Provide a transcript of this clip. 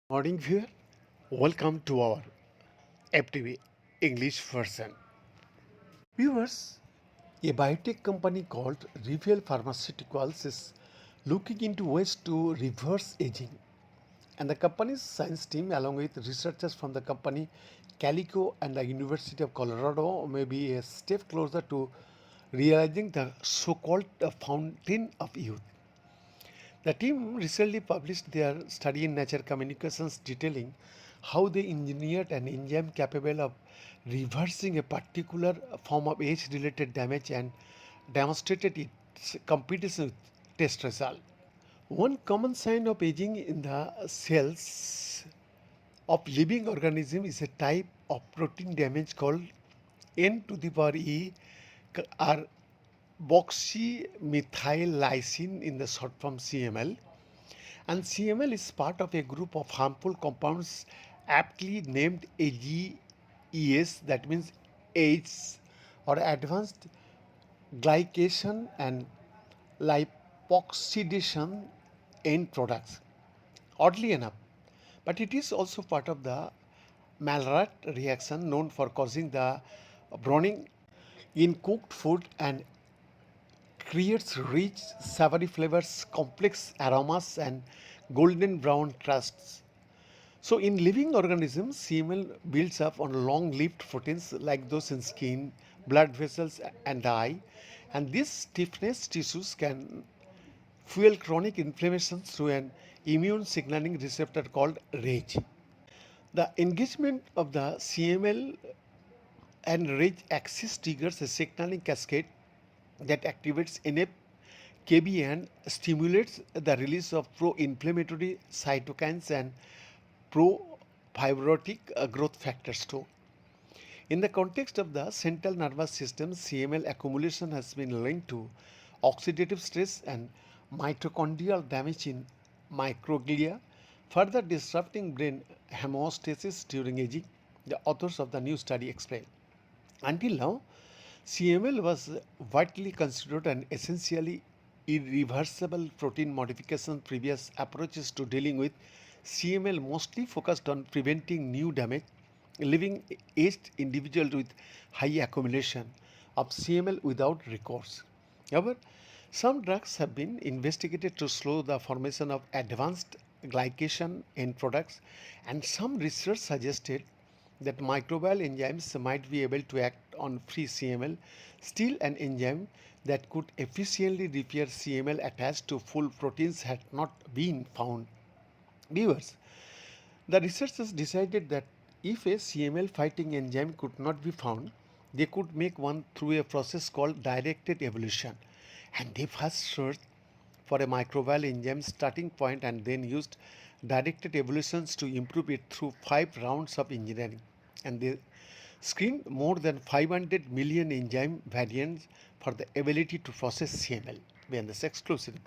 Morning viewer, welcome to our FTV English version. Viewers, a biotech company called Reveal Pharmaceuticals is looking into ways to reverse aging. And the company's science team, along with researchers from the company Calico and the University of Colorado, may be a step closer to realizing the so-called fountain of youth. The team recently published their study in Nature Communications detailing how they engineered an enzyme capable of reversing a particular form of age-related damage and demonstrated its competition with test result. One common sign of aging in the cells of living organism is a type of protein damage called N to the power E or carboxymethyl in the short form CML. And CML is part of a group of harmful compounds aptly named AGEs, that means AIDS, or advanced glycation and lipoxidation end products. Oddly enough, but it is also part of the Maillard reaction known for causing the browning in cooked food and creates rich, savory flavors, complex aromas, and golden brown crusts. So, in living organisms, CML builds up on long lived proteins like those in skin, blood vessels, and the eye. And these stiffness tissues can fuel chronic inflammation through an immune signaling receptor called RAGE. The engagement of the CML and RAGE axis triggers a signaling cascade that activates NF-kB and stimulates the release of pro-inflammatory cytokines and pro-fibrotic growth factors too. In the context of the central nervous system, CML accumulation has been linked to oxidative stress and mitochondrial damage in microglia, further disrupting brain homeostasis during aging, the authors of the new study explain. Until now, CML was widely considered an essentially irreversible protein modification. Previous approaches to dealing with CML mostly focused on preventing new damage, leaving aged individuals with high accumulation of CML without recourse. However, some drugs have been investigated to slow the formation of advanced glycation end products, and some research suggested that microbial enzymes might be able to act on free CML. Still, an enzyme that could efficiently repair CML attached to full proteins had not been found. Viewers, the researchers decided that if a CML fighting enzyme could not be found, they could make one through a process called directed evolution. And they first searched for a microbial enzyme starting point and then used directed evolutions to improve it through 5 rounds of engineering. And they screened more than 500 million enzyme variants for the ability to process CML. Beyond this exclusive.